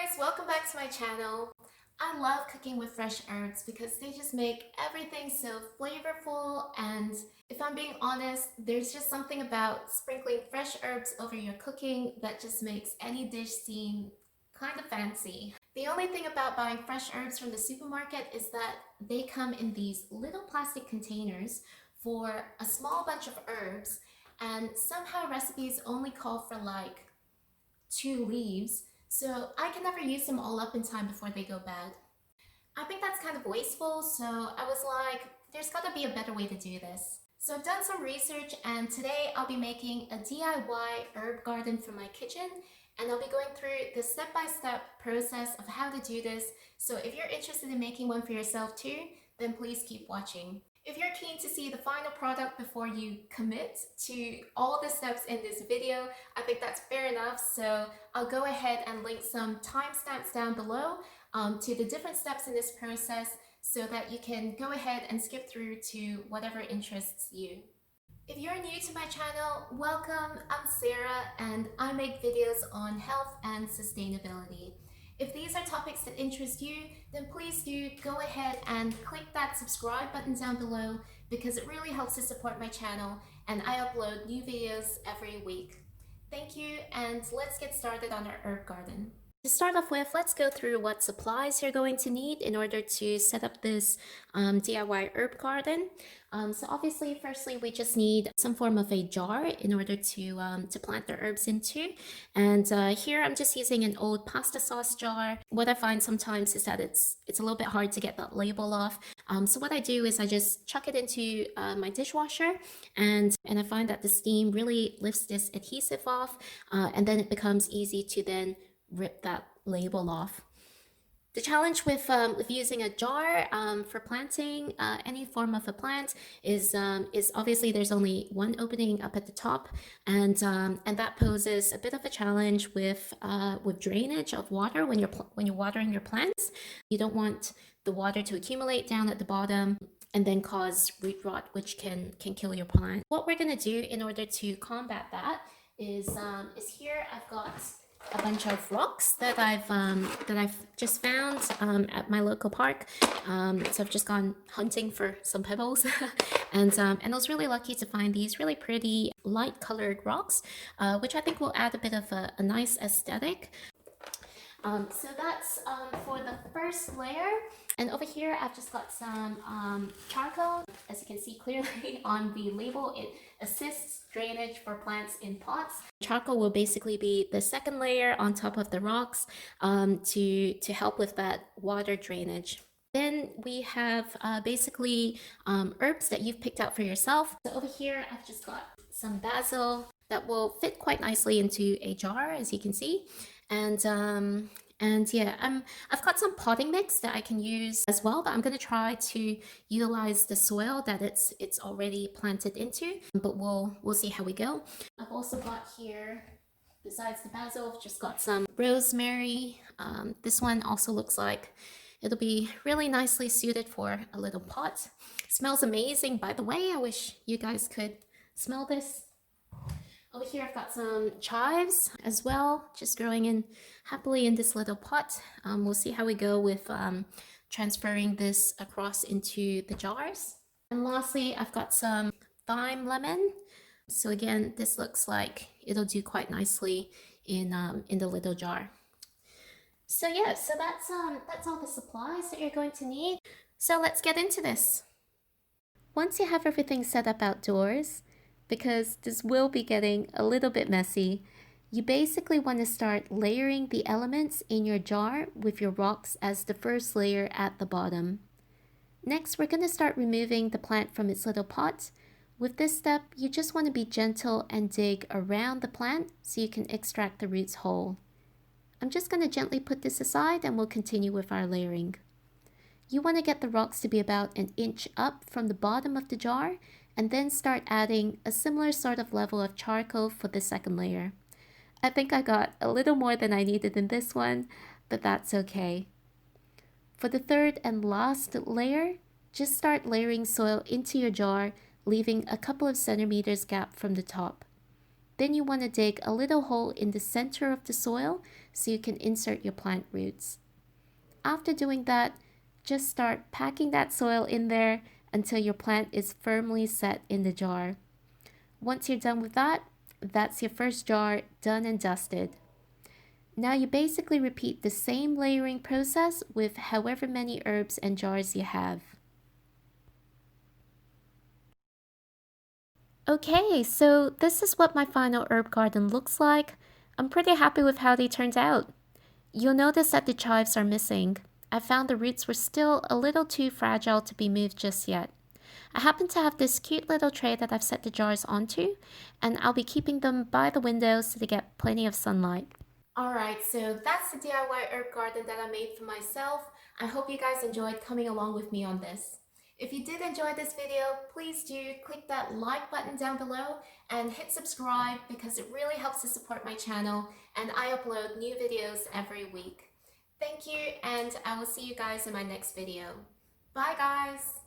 guys, welcome back to my channel. I love cooking with fresh herbs because they just make everything so flavorful, and if I'm being honest, there's just something about sprinkling fresh herbs over your cooking that just makes any dish seem kind of fancy. The only thing about buying fresh herbs from the supermarket is that they come in these little plastic containers for a small bunch of herbs, and somehow recipes only call for like 2 leaves, so I can never use them all up in time before they go bad. I think that's kind of wasteful, so I was like, there's gotta be a better way to do this. So I've done some research, and today I'll be making a DIY herb garden for my kitchen, and I'll be going through the step-by-step process of how to do this. So if you're interested in making one for yourself too, then please keep watching. If you're keen to see the final product before you commit to all the steps in this video, I think that's fair enough. So I'll go ahead and link some timestamps down below to the different steps in this process so that you can go ahead and skip through to whatever interests you. If you're new to my channel, welcome. I'm Sarah and I make videos on health and sustainability. If these are topics that interest you, then please do go ahead and click that subscribe button down below because it really helps to support my channel, and I upload new videos every week. Thank you, and let's get started on our herb garden. To start off with, let's go through what supplies you're going to need in order to set up this DIY herb garden. So obviously, firstly, we just need some form of a jar in order to plant the herbs into. And here I'm just using an old pasta sauce jar. What I find sometimes is that it's a little bit hard to get that label off. So what I do is I just chuck it into my dishwasher, and I find that the steam really lifts this adhesive off, and then it becomes easy to then rip that label off. The challenge with using a jar for planting any form of a plant is obviously there's only one opening up at the top, and that poses a bit of a challenge with drainage of water when you're watering your plants. You don't want the water to accumulate down at the bottom and then cause root rot, which can kill your plant. What we're gonna do in order to combat that is here I've got a bunch of rocks that I've just found at my local park. So I've just gone hunting for some pebbles, and I was really lucky to find these really pretty light colored rocks, which I think will add a bit of a nice aesthetic. So that's for the first layer. And over here, I've just got some charcoal. As you can see clearly on the label, it assists drainage for plants in pots. Charcoal will basically be the second layer on top of the rocks to help with that water drainage. Then we have basically herbs that you've picked out for yourself. So over here, I've just got some basil that will fit quite nicely into a jar, as you can see. And yeah, I've got some potting mix that I can use as well, but I'm going to try to utilize the soil that it's already planted into, but we'll see how we go. I've also got here, besides the basil, I've just got some rosemary. This one also looks like it'll be really nicely suited for a little pot. It smells amazing, by the way. I wish you guys could smell this. Over here I've got some chives as well, just growing in happily in this little pot. We'll see how we go with transferring this across into the jars. And lastly, I've got some thyme lemon. So again, this looks like it'll do quite nicely in the little jar. So yeah, so that's all the supplies that you're going to need. So let's get into this. Once you have everything set up outdoors, because this will be getting a little bit messy, you basically want to start layering the elements in your jar with your rocks as the first layer at the bottom. Next, we're going to start removing the plant from its little pot. With this step, you just want to be gentle and dig around the plant so you can extract the roots whole. I'm just going to gently put this aside and we'll continue with our layering. You want to get the rocks to be about an inch up from the bottom of the jar, and then start adding a similar sort of level of charcoal for the second layer. I think I got a little more than I needed in this one, but that's okay. For the third and last layer, just start layering soil into your jar, leaving a couple of centimeters gap from the top. Then you want to dig a little hole in the center of the soil so you can insert your plant roots. After doing that, just start packing that soil in there until your plant is firmly set in the jar. Once you're done with that, that's your first jar done and dusted. Now you basically repeat the same layering process with however many herbs and jars you have. Okay, so this is what my final herb garden looks like. I'm pretty happy with how they turned out. You'll notice that the chives are missing. I found the roots were still a little too fragile to be moved just yet. I happen to have this cute little tray that I've set the jars onto, and I'll be keeping them by the window so they get plenty of sunlight. Alright, so that's the DIY herb garden that I made for myself. I hope you guys enjoyed coming along with me on this. If you did enjoy this video, please do click that like button down below and hit subscribe because it really helps to support my channel and I upload new videos every week. Thank you and I will see you guys in my next video. Bye guys!